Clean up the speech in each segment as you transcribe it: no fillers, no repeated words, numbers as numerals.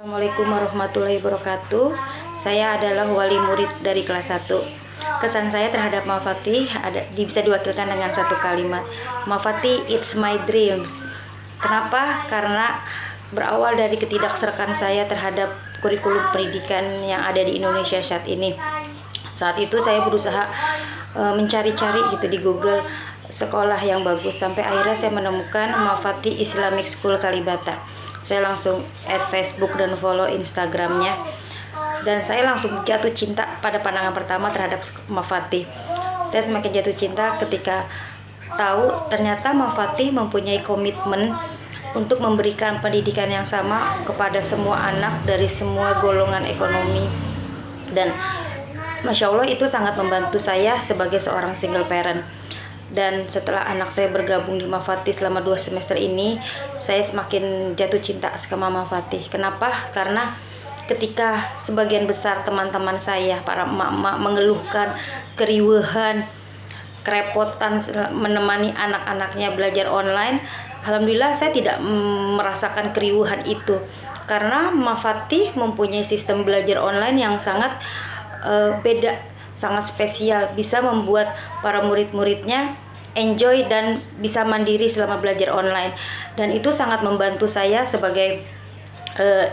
Assalamualaikum warahmatullahi wabarakatuh. Saya adalah wali murid dari kelas 1. Kesan saya terhadap Mafati bisa diwakilkan dengan satu kalimat. Mafati, it's my dreams. Kenapa? Karena berawal dari ketidakserkan saya terhadap kurikulum pendidikan yang ada di Indonesia saat ini. Saat itu saya berusaha mencari-cari gitu di Google sekolah yang bagus, sampai akhirnya saya menemukan Mafati Islamic School Kalibata. Saya langsung add Facebook dan follow Instagramnya, dan saya langsung jatuh cinta pada pandangan pertama terhadap Mafati. Saya semakin jatuh cinta ketika tahu ternyata Mafati mempunyai komitmen untuk memberikan pendidikan yang sama kepada semua anak dari semua golongan ekonomi, dan Masya Allah itu sangat membantu saya sebagai seorang single parent. Dan setelah anak saya bergabung di Mafati selama 2 semester ini, saya semakin jatuh cinta sama Mafati. Kenapa? Karena ketika sebagian besar teman-teman saya, para emak-emak, mengeluhkan keriuhan, kerepotan menemani anak-anaknya belajar online, alhamdulillah saya tidak merasakan keriuhan itu, karena Mafati mempunyai sistem belajar online yang sangat beda, sangat spesial, bisa membuat para murid-muridnya enjoy dan bisa mandiri selama belajar online. Dan itu sangat membantu saya sebagai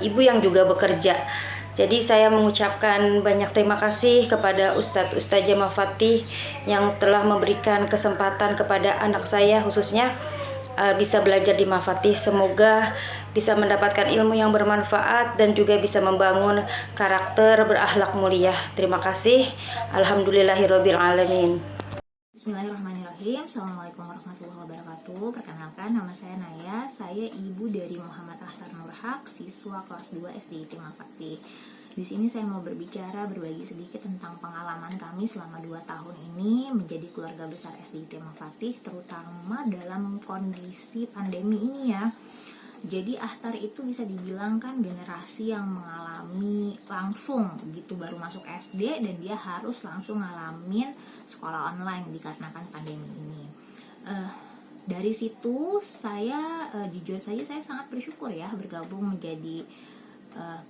ibu yang juga bekerja. Jadi saya mengucapkan banyak terima kasih kepada Ustadzah Mafati yang telah memberikan kesempatan kepada anak saya khususnya bisa belajar di Mafati. Semoga bisa mendapatkan ilmu yang bermanfaat dan juga bisa membangun karakter berakhlak mulia. Terima kasih. Alhamdulillahirabbil alamin. Bismillahirrahmanirrahim. Assalamualaikum warahmatullahi wabarakatuh. Perkenalkan, nama saya Naya. Saya ibu dari Muhammad Ahtar Nurhak, siswa kelas 2 SDIT Mafati. Di sini saya mau berbagi sedikit tentang pengalaman kami selama 2 tahun ini menjadi keluarga besar SDIT Mafati, terutama dalam kondisi pandemi ini ya. Jadi Ahtar itu bisa dibilang kan generasi yang mengalami langsung gitu, baru masuk SD dan dia harus langsung ngalamin sekolah online dikarenakan pandemi ini. Dari situ saya jujur saja saya sangat bersyukur ya bergabung menjadi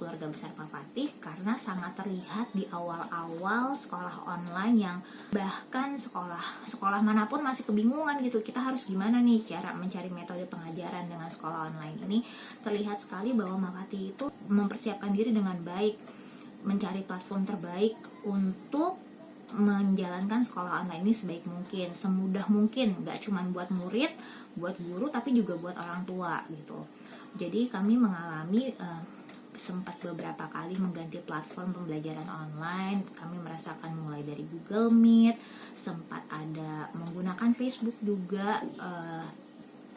keluarga besar Mafati, karena sangat terlihat di awal-awal sekolah online yang bahkan sekolah manapun masih kebingungan gitu, kita harus gimana nih cara mencari metode pengajaran dengan sekolah online ini. Terlihat sekali bahwa Mafati itu mempersiapkan diri dengan baik, mencari platform terbaik untuk menjalankan sekolah online ini sebaik mungkin, semudah mungkin, gak cuma buat murid, buat guru, tapi juga buat orang tua gitu. Jadi kami mengalami sempat beberapa kali mengganti platform pembelajaran online. Kami merasakan mulai dari Google Meet, sempat ada menggunakan Facebook juga,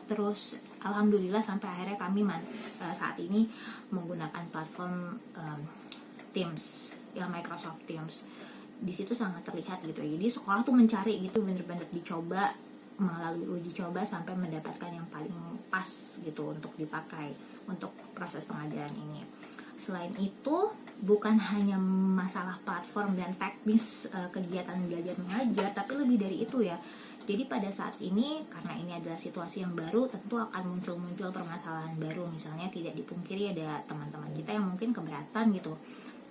terus alhamdulillah sampai akhirnya kami saat ini menggunakan platform Teams, ya Microsoft Teams. Di situ sangat terlihat gitu. Jadi sekolah tuh mencari gitu, bener-bener dicoba melalui uji coba sampai mendapatkan yang paling pas gitu untuk dipakai untuk proses pengajaran ini. Selain itu, bukan hanya masalah platform dan teknis kegiatan belajar mengajar, tapi lebih dari itu ya. Jadi pada saat ini, karena ini adalah situasi yang baru, tentu akan muncul permasalahan baru. Misalnya tidak dipungkiri ada teman-teman kita yang mungkin keberatan gitu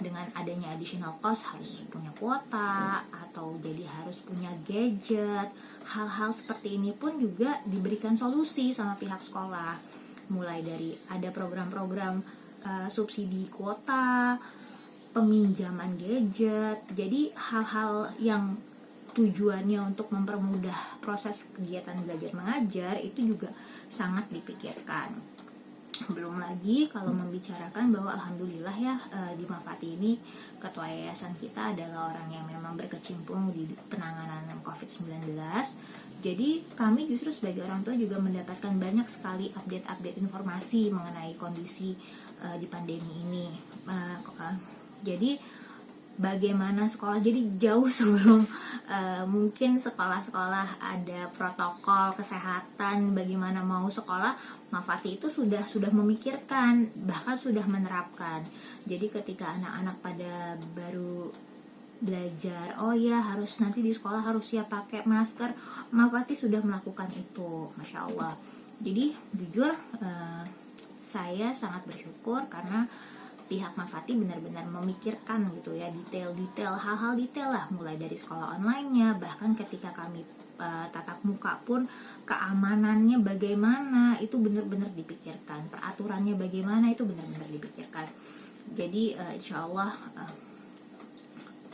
dengan adanya additional cost, harus punya kuota atau jadi harus punya gadget. Hal-hal seperti ini pun juga diberikan solusi sama pihak sekolah, mulai dari ada program-program subsidi kuota, peminjaman gadget. Jadi hal-hal yang tujuannya untuk mempermudah proses kegiatan belajar mengajar itu juga sangat dipikirkan. Belum lagi kalau membicarakan bahwa alhamdulillah ya di Mafati ini ketua yayasan kita adalah orang yang memang berkecimpung di penanganan COVID-19. Jadi kami justru sebagai orang tua juga mendapatkan banyak sekali update informasi mengenai kondisi di pandemi ini. Jadi bagaimana sekolah, jadi jauh sebelum mungkin sekolah-sekolah ada protokol kesehatan bagaimana mau sekolah, Mafati itu sudah memikirkan, bahkan sudah menerapkan. Jadi ketika anak-anak pada baru belajar, oh ya harus nanti di sekolah harus siap pakai masker, Mafati sudah melakukan itu, Masya Allah. Jadi jujur saya sangat bersyukur karena pihak Mafati benar-benar memikirkan gitu ya, detail-detail, hal-hal detail lah, mulai dari sekolah online-nya, bahkan ketika kami tatap muka pun keamanannya bagaimana itu benar-benar dipikirkan, peraturannya bagaimana itu benar-benar dipikirkan. Jadi insya Allah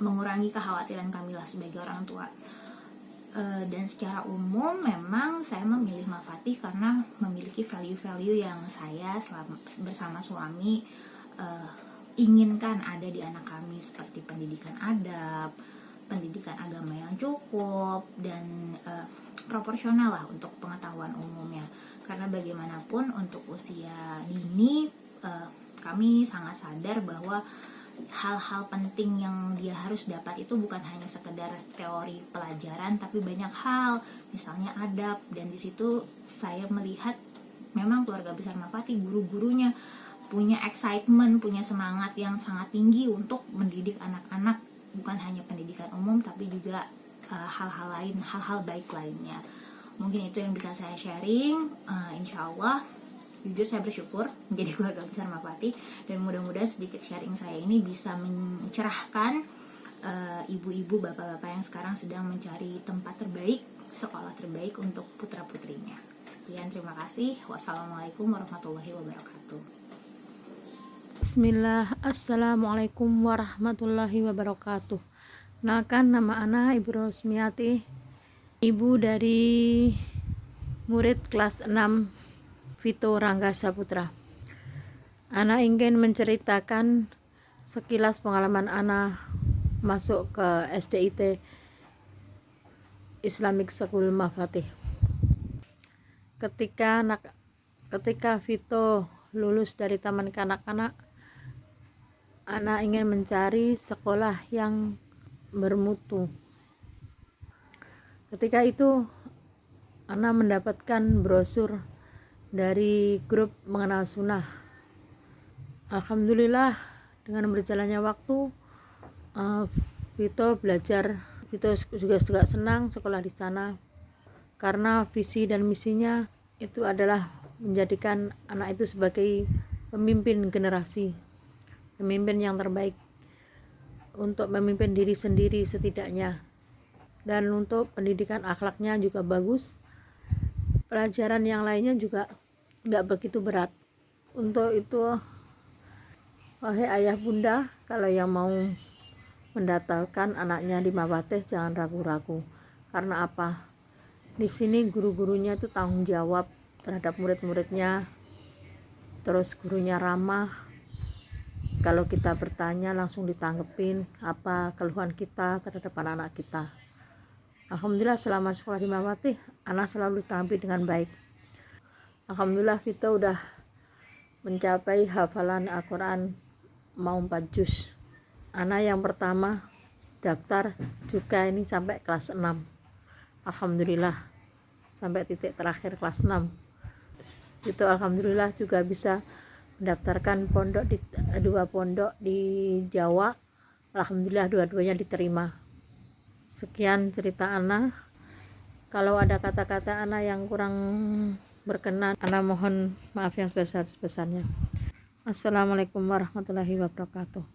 mengurangi kekhawatiran kami lah sebagai orang tua. Dan secara umum memang saya memilih Mafati karena memiliki value-value yang saya bersama suami inginkan ada di anak kami, seperti pendidikan adab, pendidikan agama yang cukup, dan proporsional lah untuk pengetahuan umumnya. Karena bagaimanapun untuk usia dini kami sangat sadar bahwa hal-hal penting yang dia harus dapat itu bukan hanya sekedar teori pelajaran, tapi banyak hal, misalnya adab. Dan di situ saya melihat memang keluarga besar Mafati, guru-gurunya punya excitement, punya semangat yang sangat tinggi untuk mendidik anak-anak, bukan hanya pendidikan umum tapi juga hal-hal lain, hal-hal baik lainnya. Mungkin itu yang bisa saya sharing. Insya Allah jujur saya bersyukur menjadi keluarga besar Mafati, dan mudah-mudahan sedikit sharing saya ini bisa mencerahkan ibu-ibu, bapak-bapak yang sekarang sedang mencari tempat terbaik, sekolah terbaik untuk putra-putrinya. Sekian, terima kasih. Wassalamualaikum warahmatullahi wabarakatuh. Bismillah, Assalamualaikum warahmatullahi wabarakatuh. Kenalkan, nama Ana Ibu Rosmiati, ibu dari murid kelas 6 Vito Rangga Saputra. Ana ingin menceritakan sekilas pengalaman Ana masuk ke SDIT Islamic School Mafati. Ketika Vito lulus dari taman kanak-kanak, Ana ingin mencari sekolah yang bermutu. Ketika itu Ana mendapatkan brosur dari grup mengenal sunnah. Alhamdulillah, dengan berjalannya waktu, Vito juga senang sekolah di sana, karena visi dan misinya itu adalah menjadikan anak itu sebagai pemimpin generasi, pemimpin yang terbaik, untuk memimpin diri sendiri setidaknya, dan untuk pendidikan akhlaknya juga bagus. Pelajaran yang lainnya juga nggak begitu berat. Untuk itu, wahai ayah bunda, kalau yang mau mendaftarkan anaknya di Mafati jangan ragu-ragu. Karena apa? Di sini guru-gurunya itu tanggung jawab terhadap murid-muridnya, terus gurunya ramah. Kalau kita bertanya langsung ditanggepin apa keluhan kita terhadap anak-anak kita. Alhamdulillah, selama sekolah di Mafati, anak selalu ditanggapi dengan baik. Alhamdulillah, Vito udah mencapai hafalan Al-Quran mau 4 juz. Anak yang pertama daftar juga ini sampai kelas 6. Alhamdulillah, sampai titik terakhir kelas 6. Itu alhamdulillah juga bisa mendaftarkan dua pondok di Jawa. Alhamdulillah dua-duanya diterima. Sekian cerita Ana. Kalau ada kata-kata Ana yang kurang berkenan, Ana mohon maaf yang sebesar-besarnya. Assalamualaikum warahmatullahi wabarakatuh.